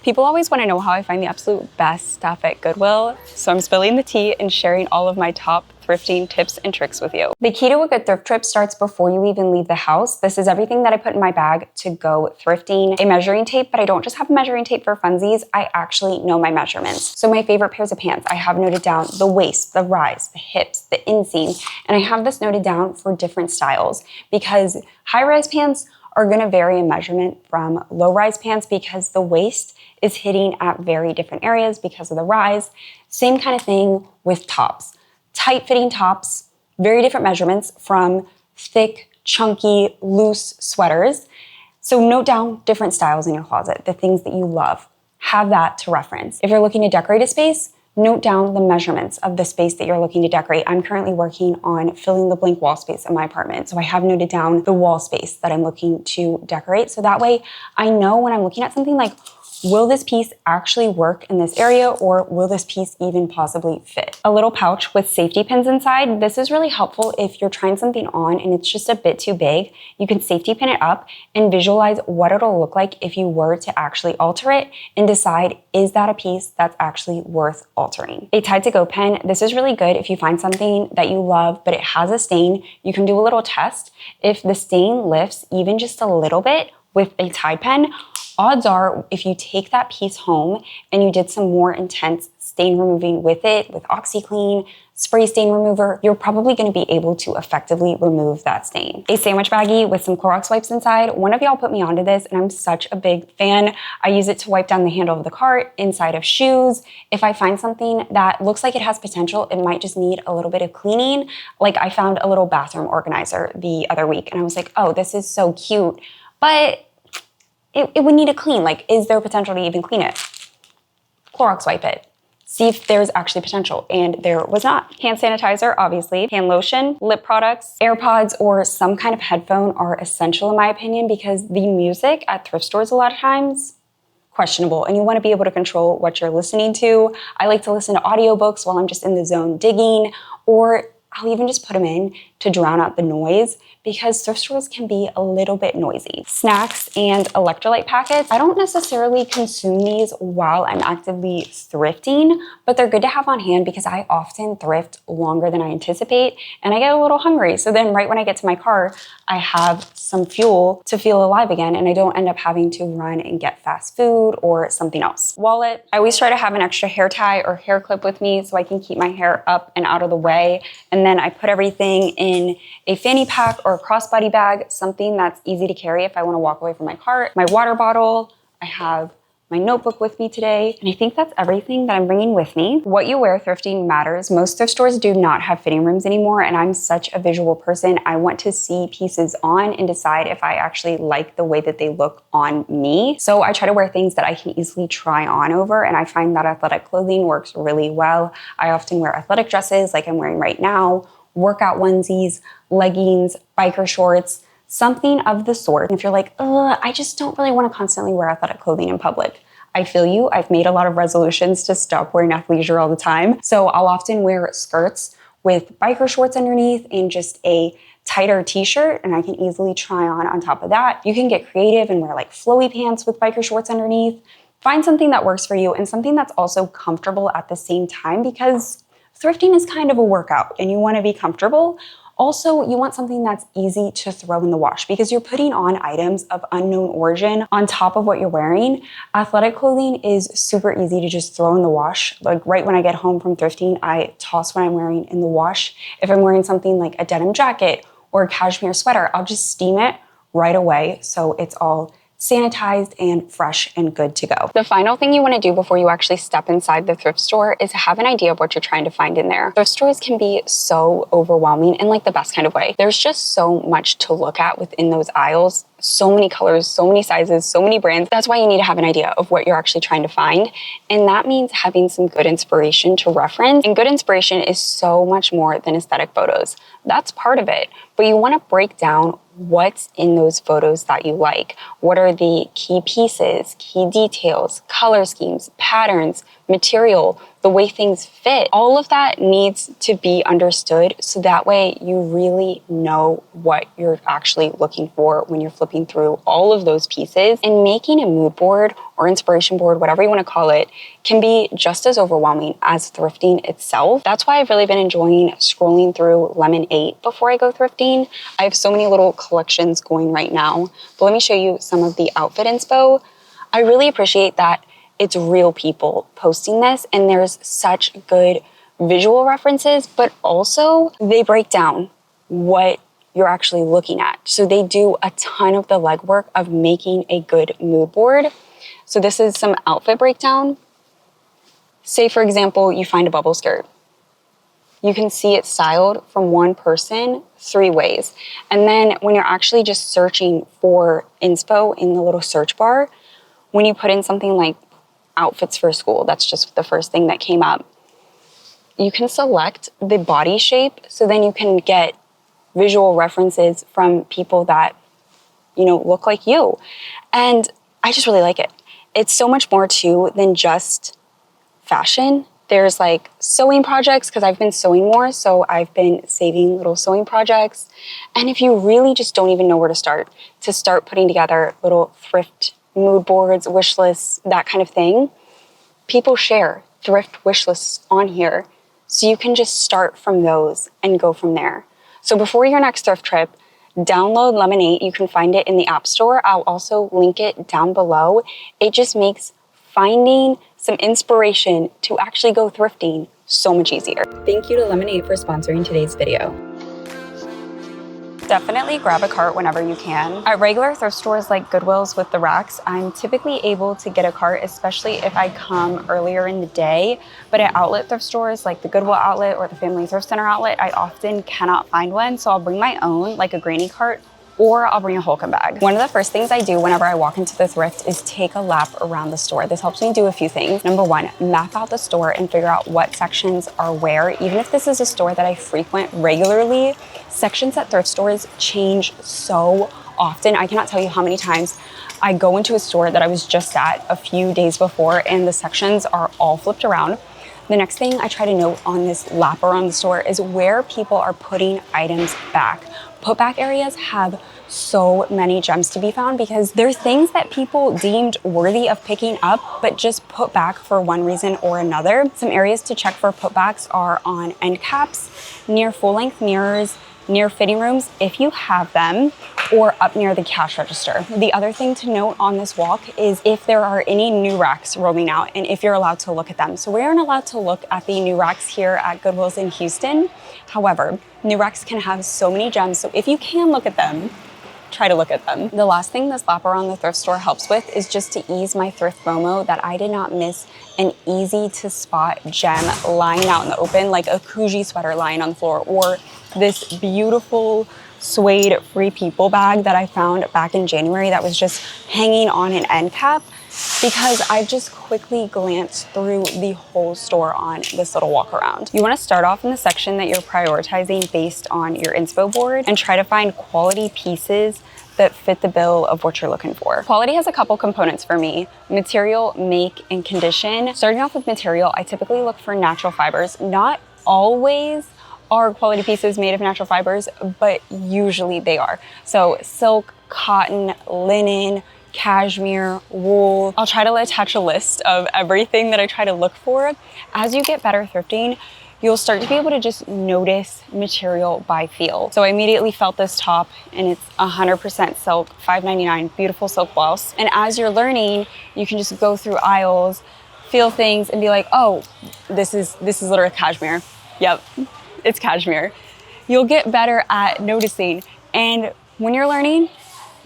People always want to know how I find the absolute best stuff at Goodwill, so I'm spilling the tea and sharing all of my top thrifting tips and tricks with you. The key to a good thrift trip starts before you even leave the house. This is everything that I put in my bag to go thrifting. A measuring tape, but I don't just have a measuring tape for funsies. I actually know my measurements. So my favorite pairs of pants, I have noted down the waist, the rise, the hips, the inseam, and I have this noted down for different styles because high-rise pants are going to vary in measurement from low-rise pants because the waist is hitting at very different areas because of the rise. Same kind of thing with tops. Tight-fitting tops, very different measurements from thick, chunky, loose sweaters. So note down different styles in your closet, the things that you love. Have that to reference. If you're looking to decorate a space, note down the measurements of the space that you're looking to decorate. I'm currently working on filling the blank wall space in my apartment. So I have noted down the wall space that I'm looking to decorate. So that way I know when I'm looking at something like, will this piece actually work in this area or will this piece even possibly fit? A little pouch with safety pins inside. This is really helpful if you're trying something on and it's just a bit too big. You can safety pin it up and visualize what it'll look like if you were to actually alter it and decide, is that a piece that's actually worth altering? A Tide to Go pen. This is really good if you find something that you love, but it has a stain. You can do a little test. If the stain lifts even just a little bit with a Tide pen, odds are if you take that piece home and you did some more intense stain removing with it, with OxyClean, spray stain remover, you're probably going to be able to effectively remove that stain. A sandwich baggie with some Clorox wipes inside. One of y'all put me onto this and I'm such a big fan. I use it to wipe down the handle of the cart, inside of shoes. If I find something that looks like it has potential, it might just need a little bit of cleaning. Like I found a little bathroom organizer the other week and I was like, oh, this is so cute, but it would need a clean. Like, is there potential to even clean it? Clorox wipe it. See if there's actually potential, and there was not. Hand sanitizer, obviously. Hand lotion, lip products, AirPods, or some kind of headphone are essential in my opinion because the music at thrift stores a lot of times, questionable, and you want to be able to control what you're listening to. I like to listen to audiobooks while I'm just in the zone digging, or I'll even just put them in to drown out the noise because thrift stores can be a little bit noisy. Snacks and electrolyte packets. I don't necessarily consume these while I'm actively thrifting, but they're good to have on hand because I often thrift longer than I anticipate and I get a little hungry. So then right when I get to my car, I have some fuel to feel alive again and I don't end up having to run and get fast food or something else. Wallet. I always try to have an extra hair tie or hair clip with me so I can keep my hair up and out of the way. And then I put everything in a fanny pack or a crossbody bag, something that's easy to carry if I want to walk away from my cart. My water bottle, I have my notebook with me today, and I think that's everything that I'm bringing with me. What you wear thrifting matters. Most thrift stores do not have fitting rooms anymore, and I'm such a visual person. I want to see pieces on and decide if I actually like the way that they look on me. So I try to wear things that I can easily try on over, and I find that athletic clothing works really well. I often wear athletic dresses like I'm wearing right now, workout onesies, leggings, biker shorts, something of the sort. And if you're like, I just don't really want to constantly wear athletic clothing in public, I feel you. I've made a lot of resolutions to stop wearing athleisure all the time. So I'll often wear skirts with biker shorts underneath and just a tighter t-shirt, and I can easily try on top of that. You can get creative and wear like flowy pants with biker shorts underneath. Find something that works for you and something that's also comfortable at the same time because thrifting is kind of a workout and you want to be comfortable. Also, you want something that's easy to throw in the wash because you're putting on items of unknown origin on top of what you're wearing. Athletic clothing is super easy to just throw in the wash. Like right when I get home from thrifting, I toss what I'm wearing in the wash. If I'm wearing something like a denim jacket or a cashmere sweater, I'll just steam it right away so it's all sanitized and fresh and good to go. The final thing you want to do before you actually step inside the thrift store is have an idea of what you're trying to find in there. Thrift stores can be so overwhelming in like the best kind of way. There's just so much to look at within those aisles. So many colors, so many sizes, so many brands. That's why you need to have an idea of what you're actually trying to find. And that means having some good inspiration to reference. And good inspiration is so much more than aesthetic photos. That's part of it. But you want to break down what's in those photos that you like. What are the key pieces, key details, color schemes, patterns, material, the way things fit, all of that needs to be understood so that way you really know what you're actually looking for when you're flipping through all of those pieces. And making a mood board or inspiration board, whatever you want to call it, can be just as overwhelming as thrifting itself. That's why I've really been enjoying scrolling through Lemon 8 before I go thrifting. I have so many little collections going right now, but let me show you some of the outfit inspo. I really appreciate that it's real people posting this and there's such good visual references, but also they break down what you're actually looking at. So they do a ton of the legwork of making a good mood board. So this is some outfit breakdown. Say for example, you find a bubble skirt. You can see it styled from one person 3 ways. And then when you're actually just searching for inspo in the little search bar, when you put in something like outfits for school, that's just the first thing that came up, you can select the body shape so then you can get visual references from people that, you know, look like you. And I just really like it. It's so much more too than just fashion. There's like sewing projects because I've been sewing more, so I've been saving little sewing projects. And if you really just don't even know where to start putting together little thrift mood boards, wish lists, that kind of thing, people share thrift wish lists on here. So you can just start from those and go from there. So before your next thrift trip, download Lemon 8. You can find it in the App Store. I'll also link it down below. It just makes finding some inspiration to actually go thrifting so much easier. Thank you to Lemon 8 for sponsoring today's video. Definitely grab a cart whenever you can. At regular thrift stores like Goodwill's with the racks, I'm typically able to get a cart, especially if I come earlier in the day. But at outlet thrift stores like the Goodwill outlet or the Family Thrift Center outlet, I often cannot find one. So I'll bring my own, like a granny cart, or I'll bring a Holcomb bag. One of the first things I do whenever I walk into the thrift is take a lap around the store. This helps me do a few things. Number one, map out the store and figure out what sections are where. Even if this is a store that I frequent regularly, sections at thrift stores change so often. I cannot tell you how many times I go into a store that I was just at a few days before and the sections are all flipped around. The next thing I try to note on this lap around the store is where people are putting items back. Put back areas have so many gems to be found because there's things that people deemed worthy of picking up but just put back for one reason or another. Some areas to check for putbacks are on end caps, near full-length mirrors, near fitting rooms if you have them, or up near the cash register. The other thing to note on this walk is if there are any new racks roaming out and if you're allowed to look at them. So we aren't allowed to look at the new racks here at Goodwill's in Houston. However, new racks can have so many gems, so if you can look at them, try to look at them. The last thing this lap around the thrift store helps with is just to ease my thrift FOMO that I did not miss an easy to spot gem lying out in the open, like a Kuji sweater lying on the floor, or this beautiful suede Free People bag that I found back in January that was just hanging on an end cap, because I just quickly glanced through the whole store on this little walk around. You want to start off in the section that you're prioritizing based on your inspo board and try to find quality pieces that fit the bill of what you're looking for. Quality has a couple components for me: material, make, and condition. Starting off with material, I typically look for natural fibers. Not always are quality pieces made of natural fibers, but usually they are. So silk, cotton, linen, cashmere, wool. I'll try to attach a list of everything that I try to look for. As you get better thrifting, you'll start to be able to just notice material by feel. So I immediately felt this top and it's 100% silk, $5.99, beautiful silk blouse. And as you're learning, you can just go through aisles, feel things and be like, oh, this is literally cashmere. Yep, it's cashmere. You'll get better at noticing. And when you're learning,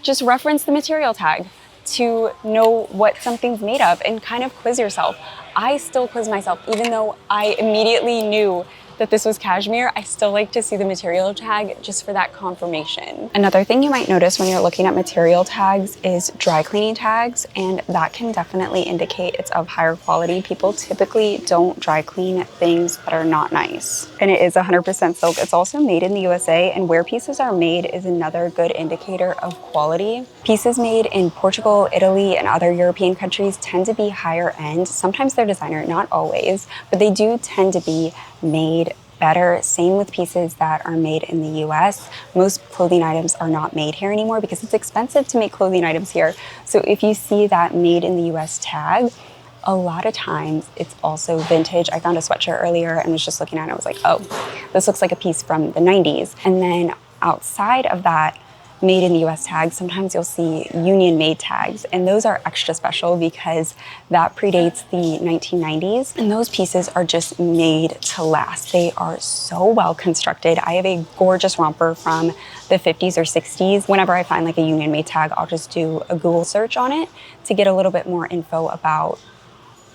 just reference the material tag to know what something's made of and kind of quiz yourself. I still quiz myself, even though I immediately knew that this was cashmere, I still like to see the material tag just for that confirmation. Another thing you might notice when you're looking at material tags is dry cleaning tags, and that can definitely indicate it's of higher quality. People typically don't dry clean things that are not nice. And it is 100% silk. It's also made in the USA, and where pieces are made is another good indicator of quality. Pieces made in Portugal, Italy, and other European countries tend to be higher end. Sometimes they're designer, not always, but they do tend to be made better. Same with pieces that are made in the US. Most clothing items are not made here anymore because it's expensive to make clothing items here. So if you see that made in the US tag, a lot of times it's also vintage. I found a sweatshirt earlier and was just looking at it. I was like, oh, this looks like a piece from the 90s. And then outside of that, made in the US tags, sometimes you'll see union made tags, and those are extra special because that predates the 1990s, and those pieces are just made to last. They are so well constructed. I have a gorgeous romper from the 50s or 60s. Whenever I find like a union made tag, I'll just do a Google search on it to get a little bit more info about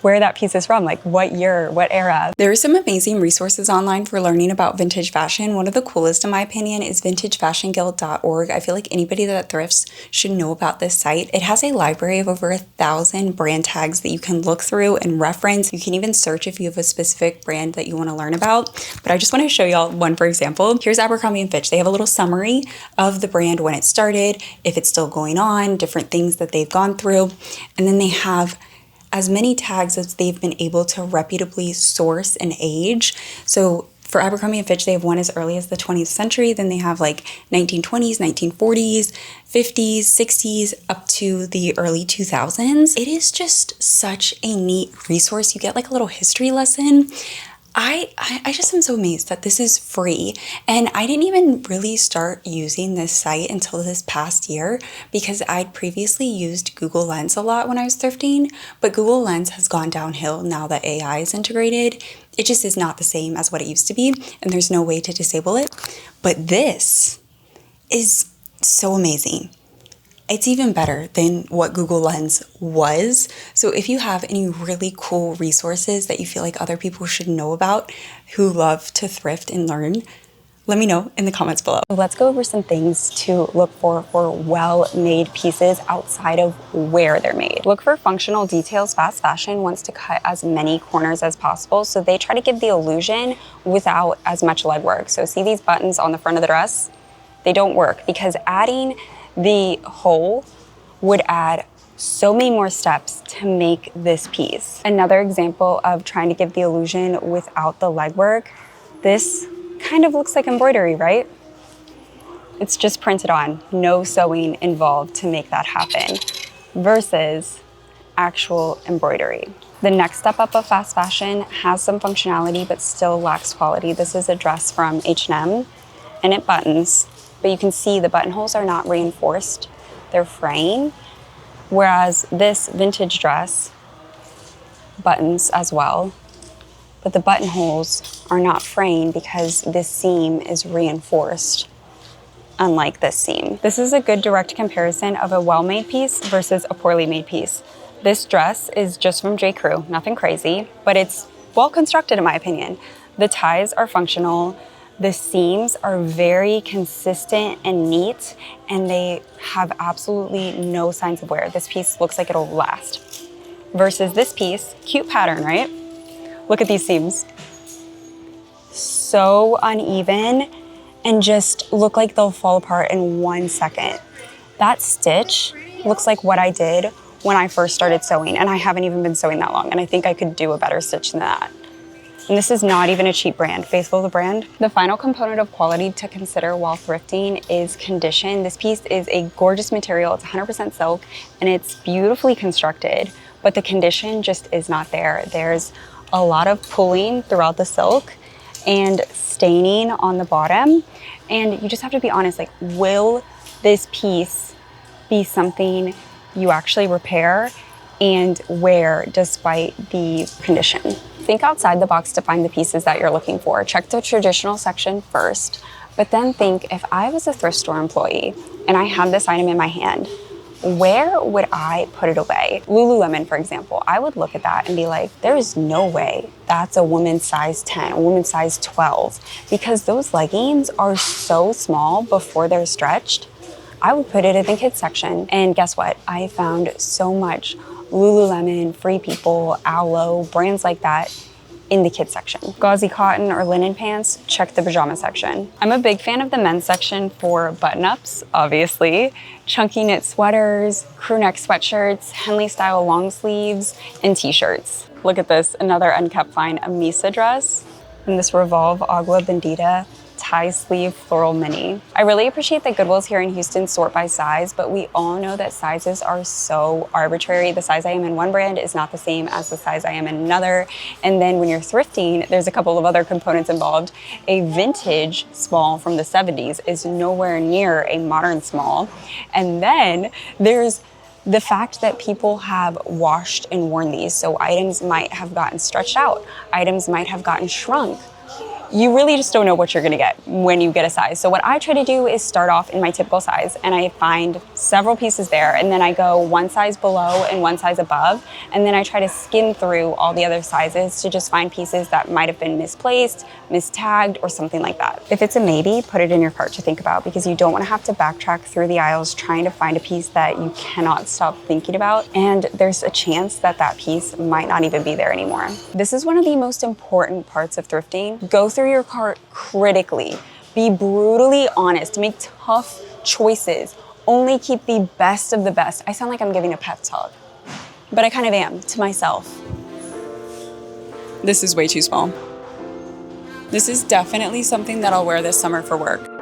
where that piece is from, like what year, what era. There are some amazing resources online for learning about vintage fashion. One of the coolest, in my opinion, is vintagefashionguild.org. I feel like anybody that thrifts should know about this site. It has a library of over 1,000 brand tags that you can look through and reference. You can even search if you have a specific brand that you want to learn about. But I just want to show y'all one, for example. Here's Abercrombie & Fitch. They have a little summary of the brand, when it started, if it's still going on, different things that they've gone through. And then they have as many tags as they've been able to reputably source and age. So for Abercrombie & Fitch, they have one as early as the 20th century. Then they have like 1920s, 1940s, 50s, 60s, up to the early 2000s. It is just such a neat resource. You get like a little history lesson. I just am so amazed that this is free, and I didn't even really start using this site until this past year because I'd previously used Google Lens a lot when I was thrifting, but Google Lens has gone downhill now that AI is integrated. It just is not the same as what it used to be, and there's no way to disable it. But this is so amazing. It's even better than what Google Lens was. So if you have any really cool resources that you feel like other people should know about who love to thrift and learn, let me know in the comments below. Let's go over some things to look for well-made pieces outside of where they're made. Look for functional details. Fast fashion wants to cut as many corners as possible, so they try to give the illusion without as much legwork. So see these buttons on the front of the dress? They don't work because adding the hole would add so many more steps to make this piece. Another example of trying to give the illusion without the legwork, this kind of looks like embroidery, right? It's just printed on, no sewing involved to make that happen, versus actual embroidery. The next step up of fast fashion has some functionality but still lacks quality. This is a dress from H&M and it buttons, but you can see the buttonholes are not reinforced, they're fraying. Whereas this vintage dress buttons as well, but the buttonholes are not fraying because this seam is reinforced, unlike this seam. This is a good direct comparison of a well-made piece versus a poorly made piece. This dress is just from J. Crew, nothing crazy, but it's well constructed in my opinion. The ties are functional. The seams are very consistent and neat, and they have absolutely no signs of wear. This piece looks like it'll last. Versus this piece, cute pattern, right? Look at these seams. So uneven and just look like they'll fall apart in 1 second. That stitch looks like what I did when I first started sewing, and I haven't even been sewing that long, and I think I could do a better stitch than that. And this is not even a cheap brand, Faithful the brand. The final component of quality to consider while thrifting is condition. This piece is a gorgeous material. It's 100% silk and it's beautifully constructed, but the condition just is not there. There's a lot of pulling throughout the silk and staining on the bottom. And you just have to be honest, like, will this piece be something you actually repair and wear despite the condition? Think outside the box to find the pieces that you're looking for. Check the traditional section first, but then think, if I was a thrift store employee and I had this item in my hand, where would I put it away? Lululemon, for example, I would look at that and be like, there is no way that's a woman's size 10, a woman's size 12, because those leggings are so small before they're stretched. I would put it in the kids section. And guess what? I found so much Lululemon, Free People, Aloe, brands like that in the kids section. Gauzy cotton or linen pants, check the pajama section. I'm a big fan of the men's section for button-ups, obviously, chunky knit sweaters, crew neck sweatshirts, Henley style long sleeves, and t-shirts. Look at this, another unkept find, a Misa dress, and this Revolve Agua Bendita tie sleeve floral mini. I really appreciate that Goodwill's here in Houston sort by size, but we all know that sizes are so arbitrary. The size I am in one brand is not the same as the size I am in another. And then when you're thrifting, there's a couple of other components involved. A vintage small from the 70s is nowhere near a modern small. And then there's the fact that people have washed and worn these. So items might have gotten stretched out. Items might have gotten shrunk. You really just don't know what you're gonna get when you get a size. So what I try to do is start off in my typical size, and I find several pieces there, and then I go one size below and one size above, and then I try to skim through all the other sizes to just find pieces that might have been misplaced, mistagged, or something like that. If it's a maybe, put it in your cart to think about, because you don't wanna have to backtrack through the aisles trying to find a piece that you cannot stop thinking about, and there's a chance that that piece might not even be there anymore. This is one of the most important parts of thrifting. Go through your cart critically. Be brutally honest. Make tough choices. Only keep the best of the best. I sound like I'm giving a pep talk, but I kind of am to myself. This is way too small. This is definitely something that I'll wear this summer for work.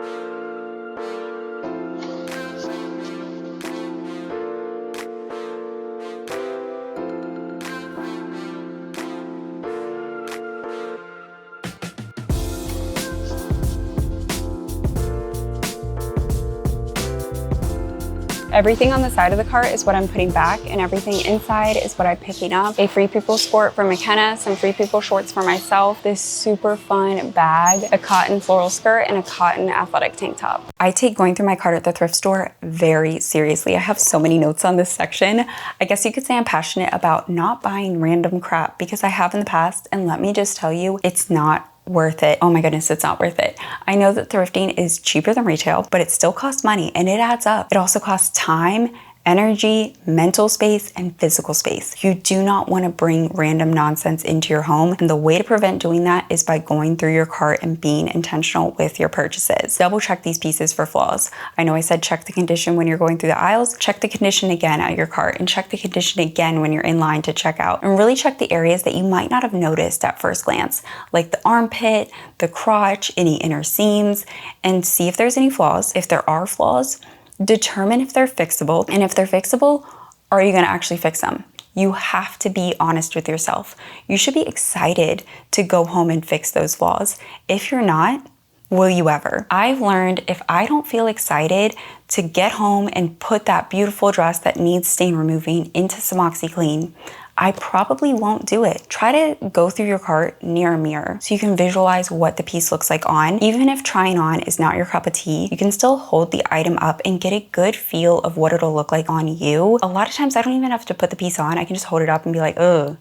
Everything on the side of the cart is what I'm putting back, and everything inside is what I'm picking up. A Free People sport for McKenna, some Free People shorts for myself, this super fun bag, a cotton floral skirt, and a cotton athletic tank top. I take going through my cart at the thrift store very seriously. I have so many notes on this section. I guess you could say I'm passionate about not buying random crap, because I have in the past, and let me just tell you, it's not worth it. Oh my goodness, it's not worth it. I know that thrifting is cheaper than retail, but it still costs money and it adds up. It also costs time, energy, mental space, and physical space. You do not want to bring random nonsense into your home. And the way to prevent doing that is by going through your cart and being intentional with your purchases. Double check these pieces for flaws. I know I said check the condition when you're going through the aisles, check the condition again at your cart, and check the condition again when you're in line to check out. And really check the areas that you might not have noticed at first glance, like the armpit, the crotch, any inner seams, and see if there's any flaws. If there are flaws, determine if they're fixable, and if they're fixable, are you gonna actually fix them? You have to be honest with yourself. You should be excited to go home and fix those flaws. If you're not, will you ever? I've learned if I don't feel excited to get home and put that beautiful dress that needs stain removing into some OxiClean, I probably won't do it. Try to go through your cart near a mirror so you can visualize what the piece looks like on. Even if trying on is not your cup of tea, you can still hold the item up and get a good feel of what it'll look like on you. A lot of times I don't even have to put the piece on. I can just hold it up and be like, ugh,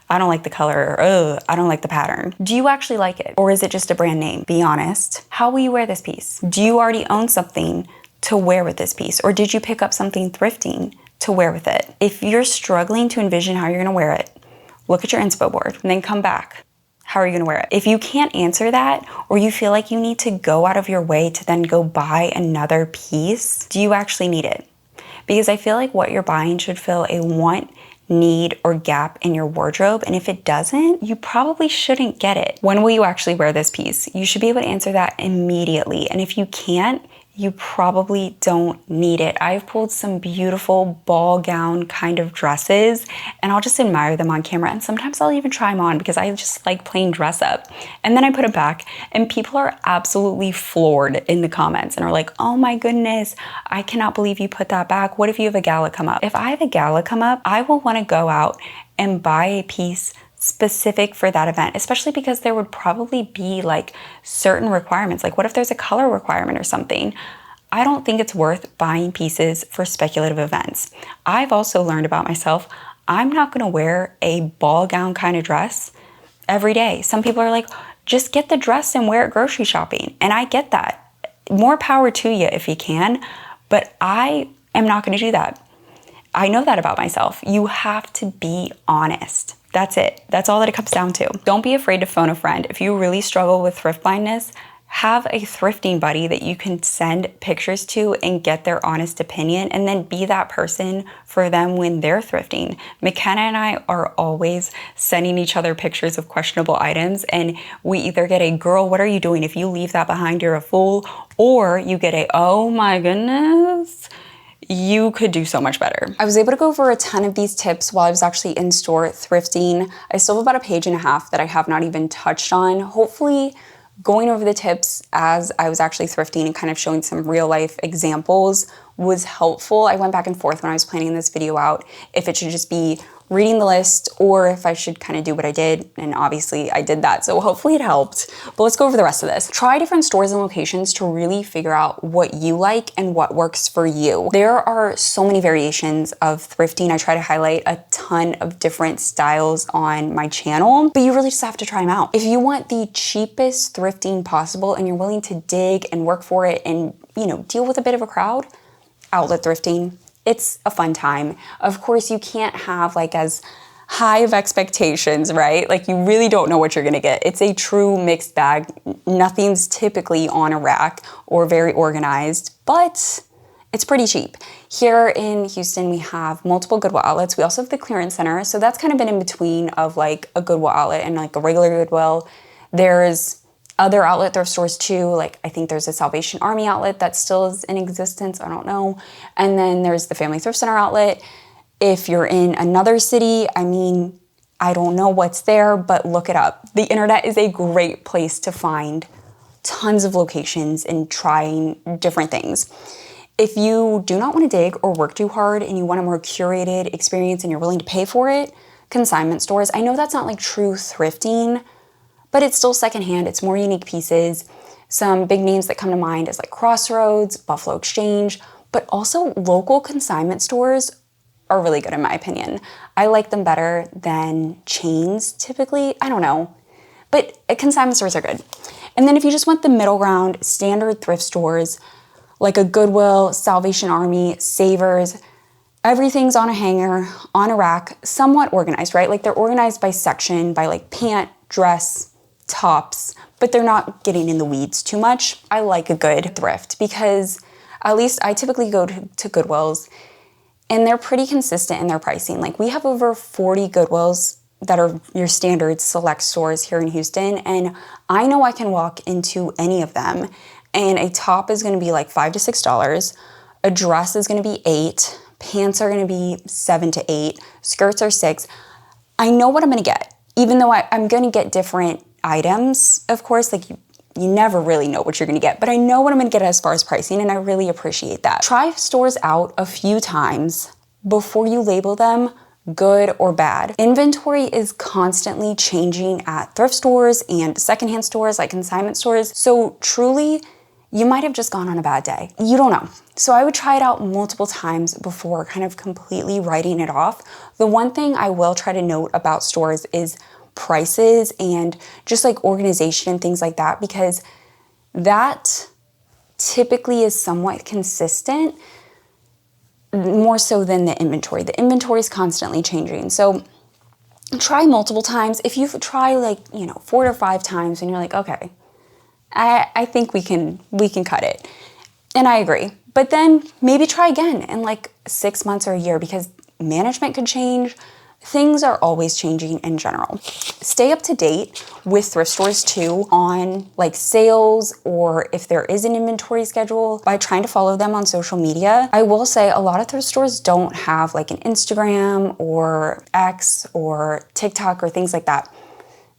I don't like the color, or I don't like the pattern. Do you actually like it? Or is it just a brand name? Be honest. How will you wear this piece? Do you already own something to wear with this piece? Or did you pick up something thrifting to wear with it? If you're struggling to envision how you're gonna wear it, look at your inspo board and then come back. How are you gonna wear it? If you can't answer that, or you feel like you need to go out of your way to then go buy another piece, do you actually need it? Because I feel like what you're buying should fill a want, need, or gap in your wardrobe. And if it doesn't, you probably shouldn't get it. When will you actually wear this piece? You should be able to answer that immediately. And if you can't, you probably don't need it. I've pulled some beautiful ball gown kind of dresses, and I'll just admire them on camera, and sometimes I'll even try them on because I just like playing dress up. And then I put them back, and people are absolutely floored in the comments and are like, oh my goodness, I cannot believe you put that back. What if you have a gala come up? If I have a gala come up, I will want to go out and buy a piece specific for that event, especially because there would probably be like certain requirements. Like what if there's a color requirement or something? I don't think it's worth buying pieces for speculative events. I've also learned about myself, I'm not gonna wear a ball gown kind of dress every day. Some people are like, just get the dress and wear it grocery shopping. And I get that. More power to you if you can, but I am not gonna do that. I know that about myself. You have to be honest. That's it. That's all that it comes down to. Don't be afraid to phone a friend. If you really struggle with thrift blindness, have a thrifting buddy that you can send pictures to and get their honest opinion, and then be that person for them when they're thrifting. McKenna and I are always sending each other pictures of questionable items, and we either get a "girl, what are you doing? If you leave that behind, you're a fool," or you get a "oh my goodness, you could do so much better." I was able to go over a ton of these tips while I was actually in store thrifting. I still have about a page and a half that I have not even touched on. Hopefully, going over the tips as I was actually thrifting and kind of showing some real life examples was helpful. I went back and forth when I was planning this video out if it should just be reading the list or if I should kind of do what I did, and obviously I did that, so hopefully it helped. But let's go over the rest of this. Try different stores and locations to really figure out what you like and what works for you. There are so many variations of thrifting. I try to highlight a ton of different styles on my channel, but you really just have to try them out. If you want the cheapest thrifting possible and you're willing to dig and work for it and, you know, deal with a bit of a crowd, outlet thrifting. It's a fun time. Of course, you can't have like as high of expectations, right? Like you really don't know what you're gonna get. It's a true mixed bag. Nothing's typically on a rack or very organized, but it's pretty cheap. Here in Houston, we have multiple Goodwill outlets. We also have the clearance center. So that's kind of been in between of like a Goodwill outlet and like a regular Goodwill. There's other outlet thrift stores too, like I think there's a Salvation Army outlet that still is in existence, I don't know. And then there's the Family Thrift Center outlet. If you're in another city, I mean, I don't know what's there, but look it up. The internet is a great place to find tons of locations and trying different things. If you do not want to dig or work too hard and you want a more curated experience and you're willing to pay for it, consignment stores. I know that's not like true thrifting, but it's still secondhand. It's more unique pieces. Some big names that come to mind is like Crossroads, Buffalo Exchange, but also local consignment stores are really good in my opinion. I like them better than chains typically. I don't know, but consignment stores are good. And then if you just want the middle ground, standard thrift stores like a Goodwill, Salvation Army, Savers, everything's on a hanger, on a rack, somewhat organized, right? Like they're organized by section, by like pant, dress, tops, but they're not getting in the weeds too much. I like a good thrift because at least I typically go to Goodwills and they're pretty consistent in their pricing. Like we have over 40 Goodwills that are your standard select stores here in Houston, and I know I can walk into any of them and a top is gonna be like $5 to $6, a dress is gonna be $8, pants are gonna be $7 to $8, skirts are $6. I know what I'm gonna get, even though I'm gonna get different items, of course, like you never really know what you're gonna get, but I know what I'm gonna get as far as pricing, and I really appreciate that. Try stores out a few times before you label them good or bad. Inventory is constantly changing at thrift stores and secondhand stores, like consignment stores, so truly, you might have just gone on a bad day. You don't know. So I would try it out multiple times before kind of completely writing it off. The one thing I will try to note about stores is prices and just like organization and things like that, because that typically is somewhat consistent, more so than the inventory. The inventory is constantly changing. So try multiple times. If you try like, 4 or 5 times and you're like, okay, I think we can cut it. And I agree. But then maybe try again in like 6 months or a year, because management could change. Things are always changing in general. Stay up to date with thrift stores too on like sales, or if there is an inventory schedule, by trying to follow them on social media. I will say a lot of thrift stores don't have like an Instagram or X or TikTok or things like that.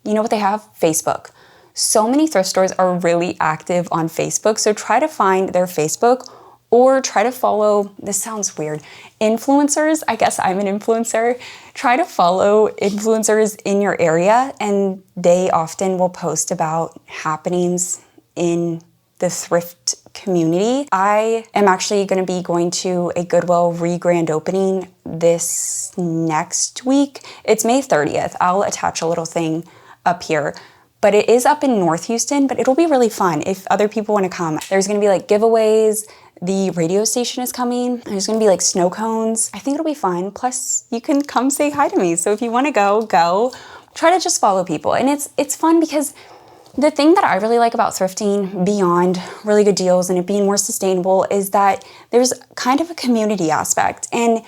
You know what they have? Facebook. So many thrift stores are really active on Facebook, so try to find their Facebook or try to follow, this sounds weird, influencers. I guess I'm an influencer. Try to follow influencers in your area, and they often will post about happenings in the thrift community. I am actually going to be going to a Goodwill grand opening this next week. It's May 30th. I'll attach a little thing up here. But it is up in North Houston, but it'll be really fun if other people want to come. There's going to be like giveaways. The radio station is coming. There's going to be like snow cones. I think it'll be fun. Plus, you can come say hi to me. So if you want to go. Try to just follow people. And it's fun because the thing that I really like about thrifting beyond really good deals and it being more sustainable is that there's kind of a community aspect. And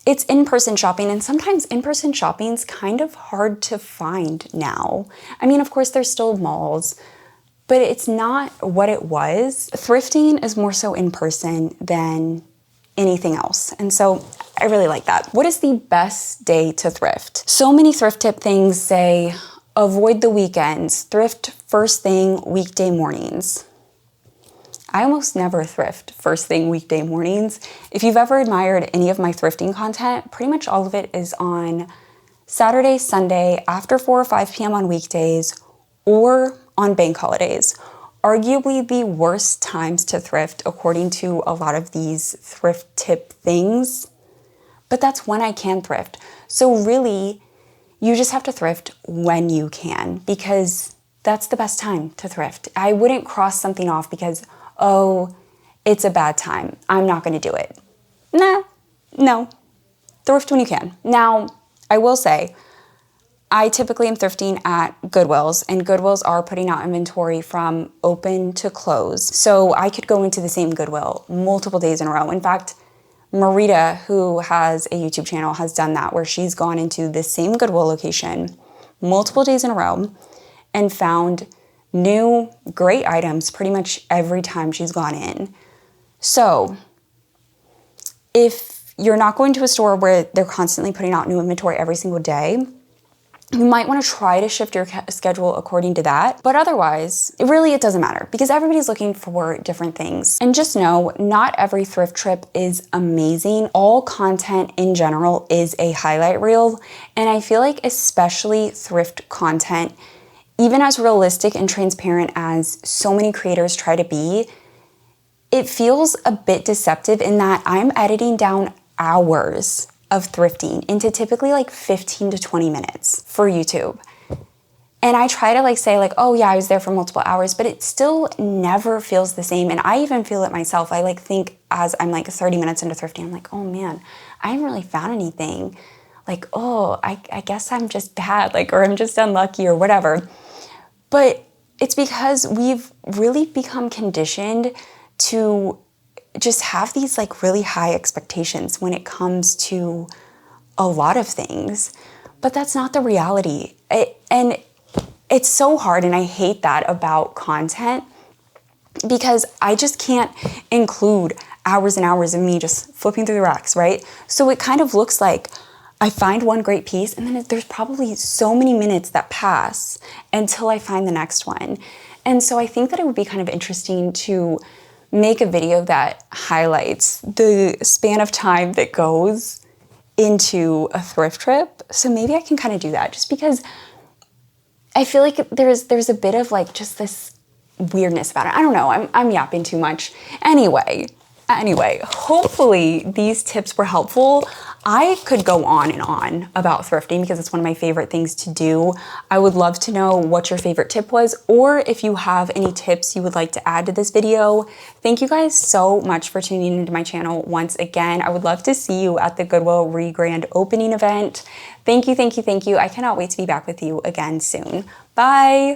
it's in-person shopping, and sometimes in-person shopping is kind of hard to find now. I mean, of course, there's still malls, but it's not what it was. Thrifting is more so in-person than anything else. And so I really like that. What is the best day to thrift? So many thrift tip things say, avoid the weekends, thrift first thing weekday mornings. I almost never thrift first thing weekday mornings. If you've ever admired any of my thrifting content, pretty much all of it is on Saturday, Sunday, after 4 or 5 p.m. on weekdays, or on bank holidays. Arguably the worst times to thrift according to a lot of these thrift tip things, but that's when I can thrift. So really, you just have to thrift when you can because that's the best time to thrift. I wouldn't cross something off because, oh, it's a bad time, I'm not gonna do it. No, thrift when you can. Now, I will say, I typically am thrifting at Goodwills, and Goodwills are putting out inventory from open to close. So I could go into the same Goodwill multiple days in a row. In fact, Marita, who has a YouTube channel, has done that, where she's gone into the same Goodwill location multiple days in a row and found new great items pretty much every time she's gone in. So if you're not going to a store where they're constantly putting out new inventory every single day, you might want to try to shift your schedule according to that. But otherwise, it doesn't matter because everybody's looking for different things. And just know, not every thrift trip is amazing. All content in general is a highlight reel. And I feel like especially thrift content, even as realistic and transparent as so many creators try to be, it feels a bit deceptive in that I'm editing down hours of thrifting into typically like 15 to 20 minutes for YouTube. And I try to say oh yeah, I was there for multiple hours, but it still never feels the same. And I even feel it myself. I think as I'm 30 minutes into thrifting, I'm like, oh man, I haven't really found anything. I guess I'm just bad, or I'm just unlucky or whatever. But it's because we've really become conditioned to just have these really high expectations when it comes to a lot of things, but that's not the reality. And it's so hard, and I hate that about content because I just can't include hours and hours of me just flipping through the racks, right? So it kind of looks like I find one great piece and then there's probably so many minutes that pass until I find the next one. And so I think that it would be kind of interesting to make a video that highlights the span of time that goes into a thrift trip. So maybe I can kind of do that just because I feel like there's a bit of just this weirdness about it. I don't know, I'm yapping too much. Anyway, hopefully these tips were helpful. I could go on and on about thrifting because it's one of my favorite things to do. I would love to know what your favorite tip was, or if you have any tips you would like to add to this video. Thank you guys so much for tuning into my channel once again. I would love to see you at the Goodwill grand opening event. Thank you. I cannot wait to be back with you again soon. Bye.